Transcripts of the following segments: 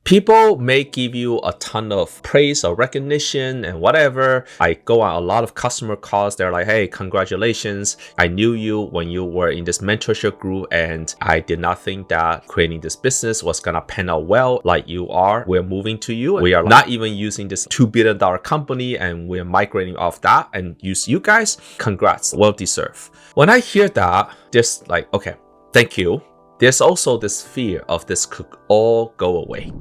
People may give you a ton of praise or recognition and whatever. I go on a lot of customer calls. They're like, hey, congratulations. I knew you when you were in this mentorship group, and I did not think that creating this business was going to pan out well like you are. We're moving to you. We are not even using this $2 billion company, and we're migrating off that and use you guys. Congrats. Well deserved. When I hear that, just like, okay, thank you. There's also this fear of this could all go away.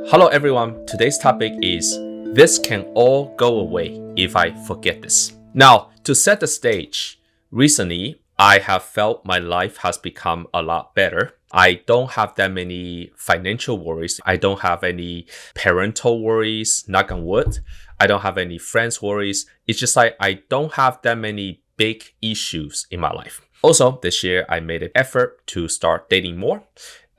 Hello everyone, today's topic is this can all go away if I forget this. Now, to set the stage, recently I have felt my life has become a lot better. I don't have that many financial worries. I don't have any parental worries, knock on wood. I don't have any friends worries. It's just like I don't have that many big issues in my life. Also, this year I made an effort to start dating more.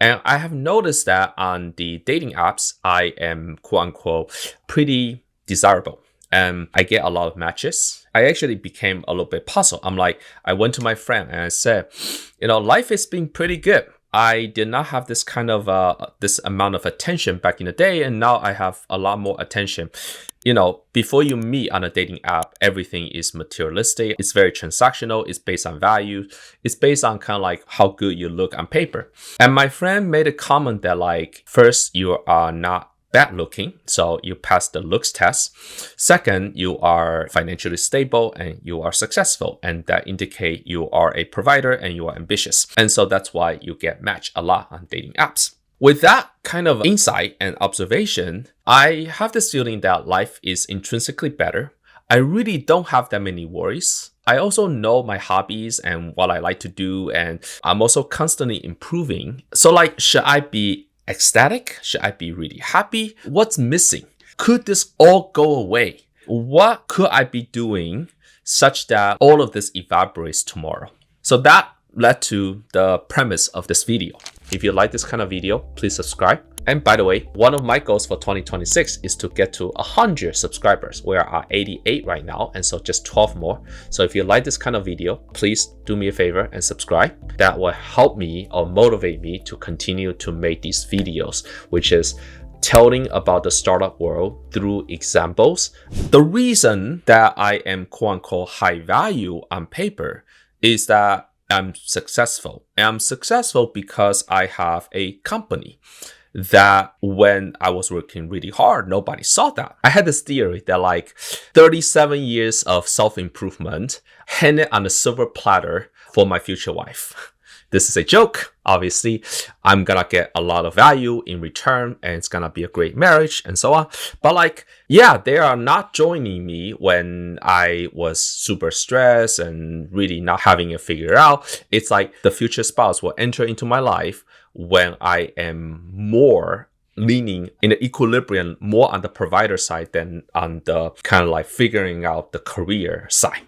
And I have noticed that on the dating apps, I am quote unquote pretty desirable. And I get a lot of matches. I actually became a little bit puzzled. I went to my friend and I said, life has been pretty good. I did not have this kind of this amount of attention back in the day, and now I have a lot more attention. Before you meet on a dating app, everything is materialistic. It's very transactional. It's based on value. It's based on kind of like how good you look on paper. And my friend made a comment that first, you are not bad looking, so you pass the looks test. Second, you are financially stable and you are successful, and that indicate you are a provider and you are ambitious. And so that's why you get matched a lot on dating apps. With that kind of insight and observation, I have this feeling that life is intrinsically better. I really don't have that many worries. I also know my hobbies and what I like to do, and I'm also constantly improving. So should I be ecstatic? Should I be really happy? What's missing? Could this all go away? What could I be doing such that all of this evaporates tomorrow? So that led to the premise of this video. If you like this kind of video, please subscribe. And by the way, one of my goals for 2026 is to get to 100 subscribers. We are at 88 right now, and so just 12 more. So if you like this kind of video, please do me a favor and subscribe. That will help me or motivate me to continue to make these videos, which is telling about the startup world through examples. The reason that I am quote unquote high value on paper is that I'm successful. And I'm successful because I have a company that when I was working really hard, nobody saw that. I had this theory that 37 years of self-improvement handed on a silver platter for my future wife. This is a joke. Obviously, I'm gonna get a lot of value in return and it's gonna be a great marriage and so on. But they are not joining me when I was super stressed and really not having it figured out. It's the future spouse will enter into my life when I am more leaning in the equilibrium, more on the provider side than on the kind of figuring out the career side.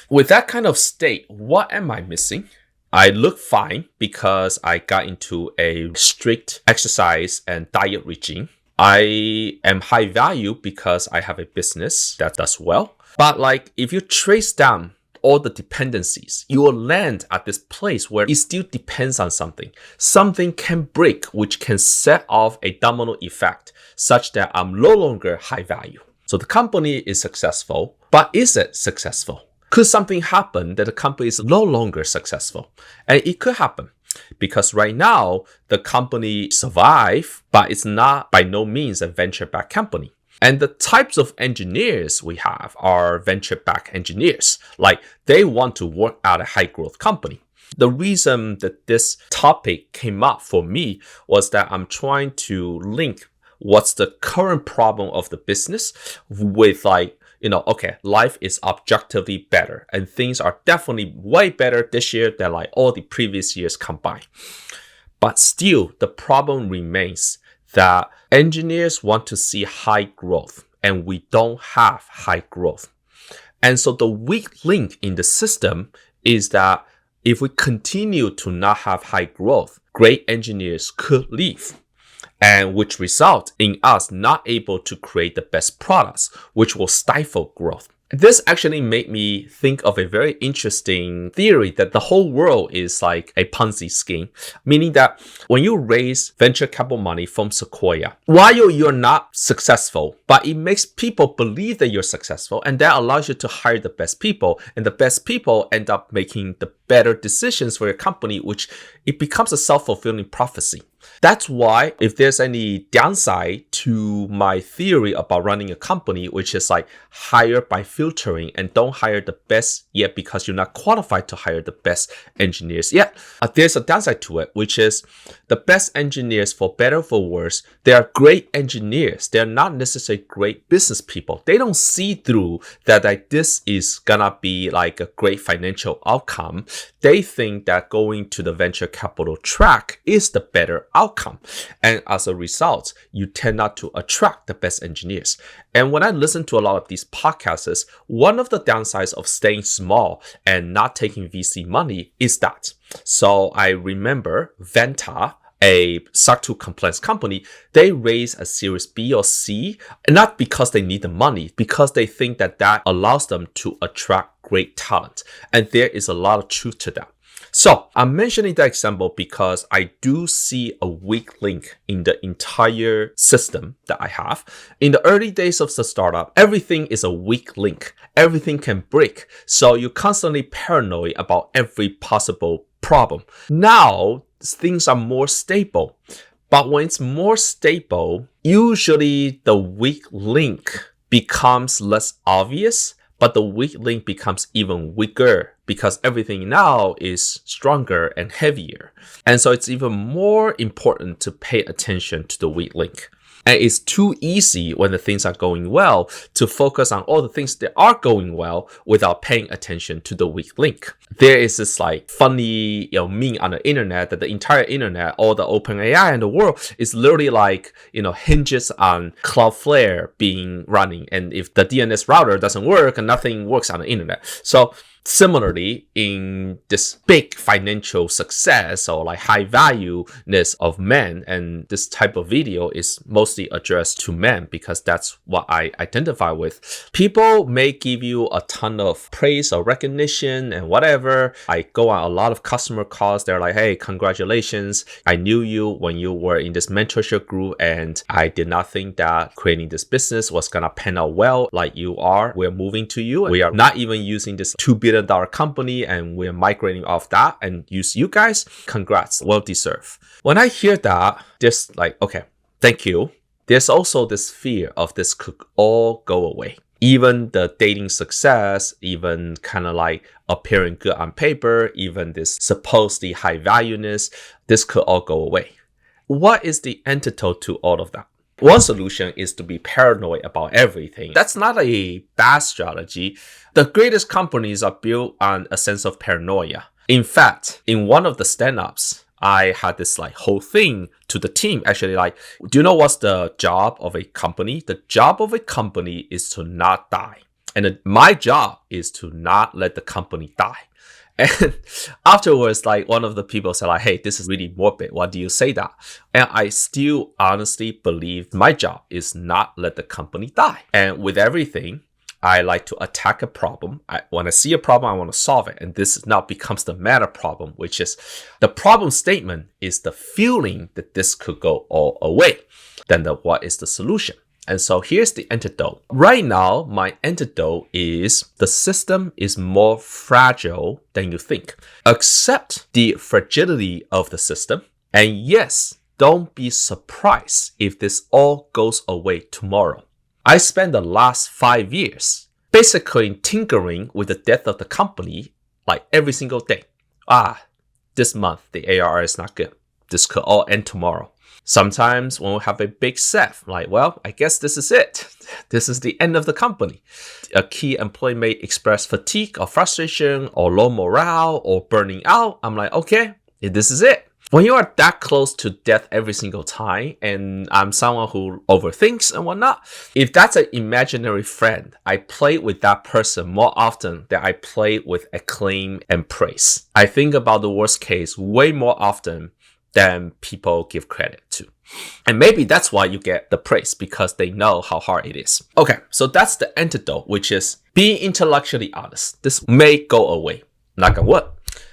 With that kind of state, what am I missing? I look fine because I got into a strict exercise and diet regime. I am high value because I have a business that does well. But if you trace down all the dependencies, you will land at this place where it still depends on something. Something can break, which can set off a domino effect such that I'm no longer high value. So the company is successful, but is it successful? Could something happen that the company is no longer successful? And it could happen because right now the company survives, but it's not by no means a venture-backed company. And the types of engineers we have are venture-backed engineers. They want to work at a high-growth company. The reason that this topic came up for me was that I'm trying to link what's the current problem of the business with life is objectively better and things are definitely way better this year than all the previous years combined. But still, the problem remains that engineers want to see high growth and we don't have high growth. And so the weak link in the system is that if we continue to not have high growth, great engineers could leave. And which result in us not able to create the best products, which will stifle growth. This actually made me think of a very interesting theory that the whole world is like a Ponzi scheme, meaning that when you raise venture capital money from Sequoia, while you're not successful, but it makes people believe that you're successful, and that allows you to hire the best people, and the best people end up making the better decisions for your company, which it becomes a self-fulfilling prophecy. That's why if there's any downside to my theory about running a company, which is like hire by filtering and don't hire the best yet because you're not qualified to hire the best engineers yet, there's a downside to it, which is the best engineers, for better or for worse, they are great engineers. They're not necessarily great business people. They don't see through that like this is gonna be like a great financial outcome. They think that going to the venture capital track is the better outcome. And as a result, you tend not to attract the best engineers. And when I listen to a lot of these podcasts, one of the downsides of staying small and not taking VC money is that. So I remember Vanta, a SOC 2 compliance company, they raised a Series B or C, not because they need the money, because they think that that allows them to attract great talent. And there is a lot of truth to that. So I'm mentioning that example because I do see a weak link in the entire system that I have. In the early days of the startup, everything is a weak link. Everything can break. So you're constantly paranoid about every possible problem. Now, things are more stable. But when it's more stable, usually the weak link becomes less obvious, but the weak link becomes even weaker because everything now is stronger and heavier. And so it's even more important to pay attention to the weak link. And it's too easy when the things are going well to focus on all the things that are going well without paying attention to the weak link. There is this like funny meme on the internet that the entire internet, all the open AI in the world is literally like, hinges on Cloudflare being running. And if the DNS router doesn't work, nothing works on the internet. So similarly, in this big financial success or like high valueness of men, and this type of video is mostly addressed to men because that's what I identify with. People may give you a ton of praise or recognition and whatever. I go on a lot of customer calls. They're like, hey, congratulations. I knew you when you were in this mentorship group, and I did not think that creating this business was gonna pan out well like you are. We're moving to you. We are not even using this $2 billion company, and we're migrating off that and use you guys. Congrats, well deserved. When I hear that, just like, okay, thank you. There's also this fear of this could all go away. Even the dating success, even kind of like appearing good on paper, even this supposedly high valueness, this could all go away. What is the antidote to all of that? One solution is to be paranoid about everything. That's not a bad strategy. The greatest companies are built on a sense of paranoia. In fact, in one of the stand-ups, I had this like whole thing to the team actually like, do you know what's the job of a company? The job of a company is to not die. And my job is to not let the company die. And afterwards, like one of the people said like, hey, this is really morbid. Why do you say that? And I still honestly believe my job is not let the company die. And with everything, I like to attack a problem. When I see a problem, I want to solve it. And this now becomes the meta problem, which is the problem statement is the feeling that this could go all away. Then what is the solution? And so here's the antidote. Right now, my antidote is the system is more fragile than you think. Accept the fragility of the system. And yes, don't be surprised if this all goes away tomorrow. I spent the last 5 years basically tinkering with the death of the company like every single day. This month, the ARR is not good. This could all end tomorrow. Sometimes when we have a big set, like, well, I guess this is it. This is the end of the company. A key employee may express fatigue or frustration or low morale or burning out. I'm like, okay, this is it. When you are that close to death every single time, and I'm someone who overthinks and whatnot, if that's an imaginary friend, I play with that person more often than I play with acclaim and praise. I think about the worst case way more often than people give credit to. And maybe that's why you get the praise, because they know how hard it is. Okay, so that's the antidote, which is being intellectually honest. This may go away, knock on wood.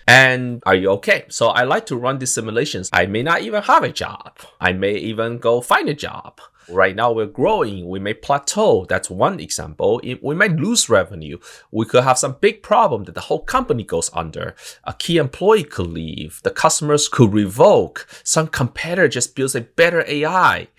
And are you okay? So I like to run these simulations. I may not even have a job. I may even go find a job. Right now we're growing. We may plateau. That's one example. We might lose revenue. We could have some big problem that the whole company goes under. A key employee could leave. The customers could revoke. Some competitor just builds a better AI.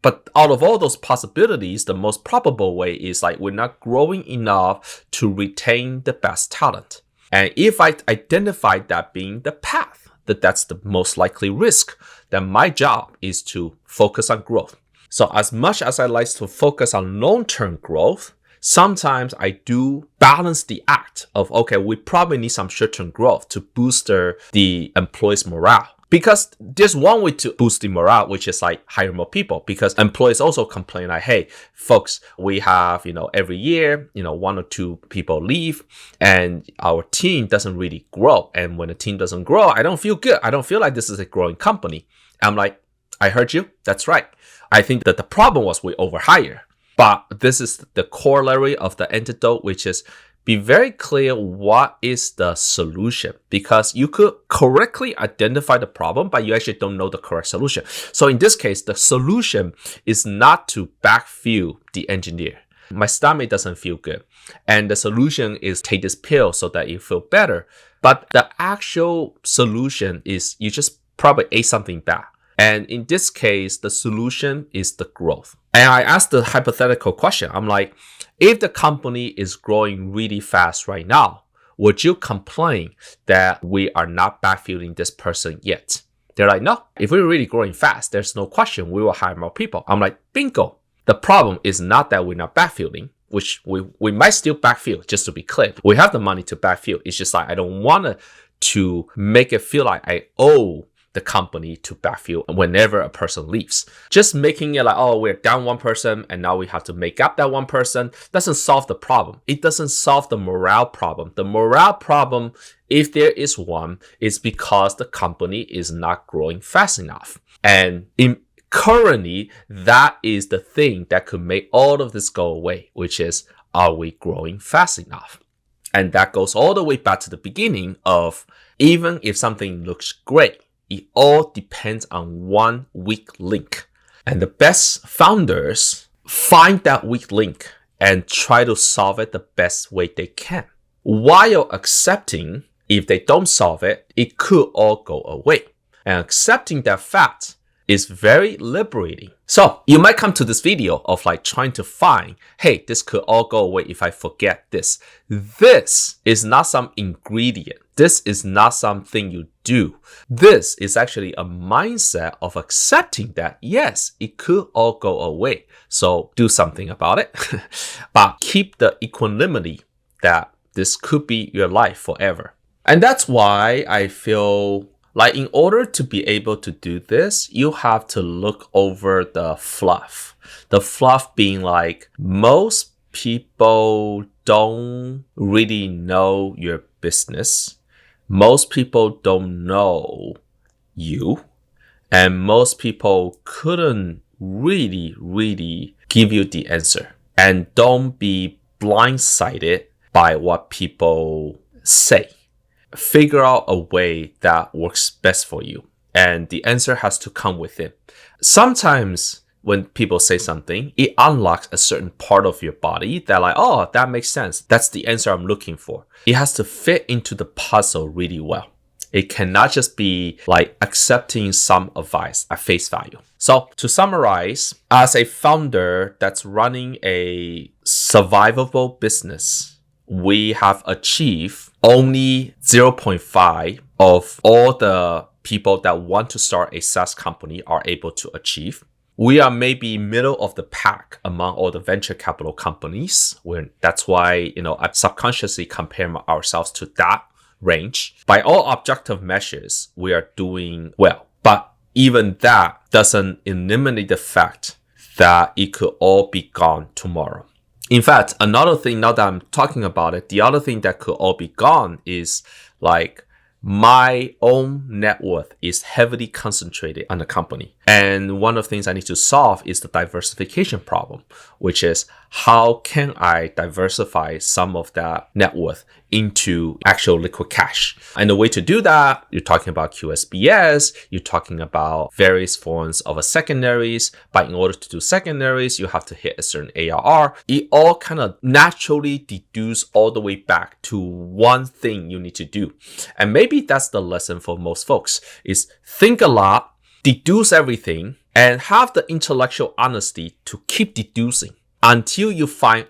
But out of all those possibilities, the most probable way is like we're not growing enough to retain the best talent. And if I identify that being the path, that's the most likely risk, then my job is to focus on growth. So as much as I like to focus on long-term growth, sometimes I do balance the act of, okay, we probably need some short-term growth to boost the employees' morale. Because there's one way to boost the morale, which is like hire more people, because employees also complain like, hey, folks, we have, every year, 1 or 2 people leave and our team doesn't really grow. And when the team doesn't grow, I don't feel good. I don't feel like this is a growing company. I'm like, I heard you. That's right. I think that the problem was we overhire. But this is the corollary of the antidote, which is be very clear what is the solution, because you could correctly identify the problem, but you actually don't know the correct solution. So in this case, the solution is not to backfill the engineer. My stomach doesn't feel good. And the solution is take this pill so that you feel better. But the actual solution is you just probably ate something bad. And in this case, the solution is the growth. And I asked the hypothetical question. I'm like, if the company is growing really fast right now, would you complain that we are not backfilling this person yet? They're like, no, if we're really growing fast, there's no question we will hire more people. I'm like, bingo. The problem is not that we're not backfilling, which we might still backfill, just to be clear. We have the money to backfill. It's just like I don't want to make it feel like I owe the company to backfill whenever a person leaves. Just making it like, oh, we're down one person and now we have to make up that one person doesn't solve the problem. It doesn't solve the morale problem. The morale problem, if there is one, is because the company is not growing fast enough. And currently, that is the thing that could make all of this go away, which is, are we growing fast enough? And that goes all the way back to the beginning of, even if something looks great, it all depends on one weak link. And the best founders find that weak link and try to solve it the best way they can, while accepting if they don't solve it, it could all go away. And accepting that fact is very liberating. So you might come to this video of like trying to find, hey, this could all go away if I forget this. This is not some ingredient. This is not something you do. This is actually a mindset of accepting that, yes, it could all go away. So do something about it, but keep the equanimity that this could be your life forever. And that's why I feel like in order to be able to do this, you have to look over the fluff. The fluff being like, most people don't really know your business. Most people don't know you. And most people couldn't really give you the answer. And don't be blindsided by what people say. Figure out a way that works best for you. And the answer has to come within. Sometimes when people say something, it unlocks a certain part of your body that like, oh, that makes sense. That's the answer I'm looking for. It has to fit into the puzzle really well. It cannot just be like accepting some advice at face value. So to summarize, as a founder that's running a survivable business, we have achieved only 0.5 of all the people that want to start a SaaS company are able to achieve. We are maybe middle of the pack among all the venture capital companies. That's why, I subconsciously compare ourselves to that range. By all objective measures, we are doing well. But even that doesn't eliminate the fact that it could all be gone tomorrow. In fact, another thing, now that I'm talking about it, the other thing that could all be gone is like my own net worth is heavily concentrated on the company. And one of the things I need to solve is the diversification problem, which is how can I diversify some of that net worth into actual liquid cash? And the way to do that, you're talking about QSBS, you're talking about various forms of secondaries. But in order to do secondaries, you have to hit a certain ARR. It all kind of naturally deduce all the way back to one thing you need to do. And maybe that's the lesson for most folks is think a lot, deduce everything, and have the intellectual honesty to keep deducing until you find,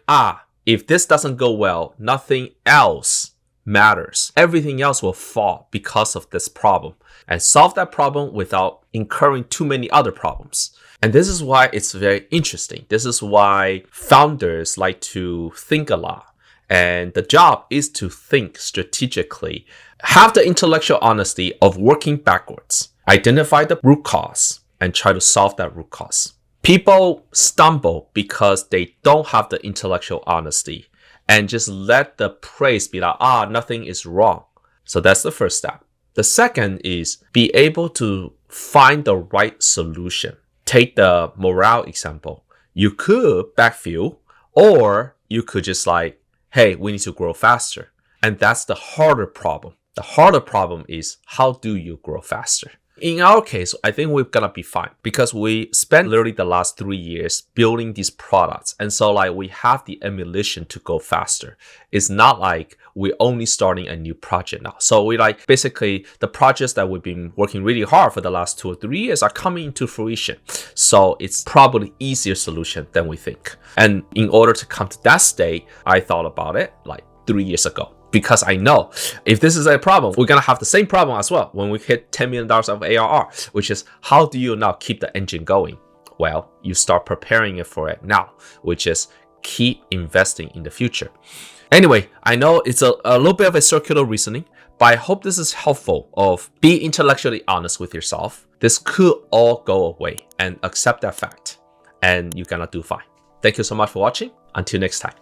if this doesn't go well, nothing else matters. Everything else will fall because of this problem, and solve that problem without incurring too many other problems. And this is why it's very interesting. This is why founders like to think a lot. And the job is to think strategically, have the intellectual honesty of working backwards, identify the root cause, and try to solve that root cause. People stumble because they don't have the intellectual honesty and just let the praise be like, nothing is wrong. So that's the first step. The second is be able to find the right solution. Take the morale example. You could backfill, or you could just like, hey, we need to grow faster. And that's the harder problem. The harder problem is how do you grow faster? In our case, I think we're gonna be fine because we spent literally the last 3 years building these products. And so like we have the ammunition to go faster. It's not like we're only starting a new project now. So we like basically the projects that we've been working really hard for the last 2 or 3 years are coming into fruition. So it's probably easier solution than we think. And in order to come to that state, I thought about it like 3 years ago. Because I know if this is a problem, we're going to have the same problem as well when we hit $10 million of ARR, which is how do you now keep the engine going? Well, you start preparing it for it now, which is keep investing in the future. Anyway, I know it's a little bit of a circular reasoning, but I hope this is helpful of be intellectually honest with yourself. This could all go away and accept that fact, and you're going to do fine. Thank you so much for watching. Until next time.